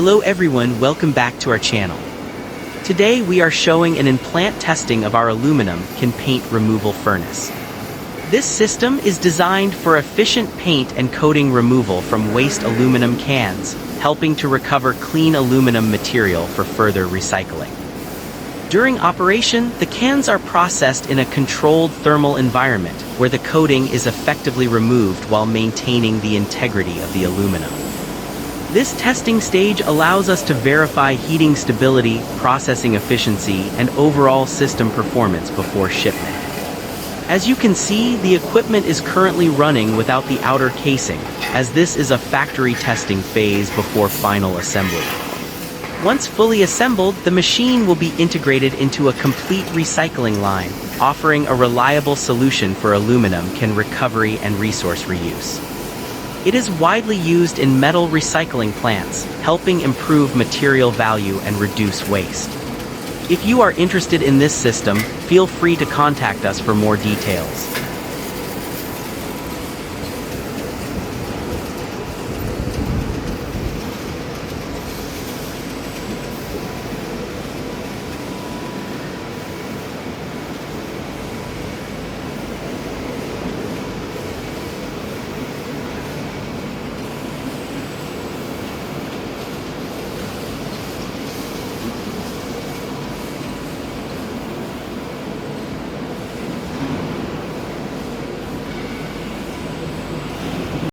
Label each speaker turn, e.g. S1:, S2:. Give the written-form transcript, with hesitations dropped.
S1: Hello everyone, welcome back to our channel. Today we are showing an in-plant testing of our aluminum can paint removal furnace. This system is designed for efficient paint and coating removal from waste aluminum cans, helping to recover clean aluminum material for further recycling. During operation, the cans are processed in a controlled thermal environment where the coating is effectively removed while maintaining the integrity of the aluminum. This testing stage allows us to verify heating stability, processing efficiency, and overall system performance before shipment. As you can see, the equipment is currently running without the outer casing, as this is a factory testing phase before final assembly. Once fully assembled, the machine will be integrated into a complete recycling line, offering a reliable solution for aluminum can recovery and resource reuse. It is widely used in metal recycling plants, helping improve material value and reduce waste. If you are interested in this system, feel free to contact us for more details.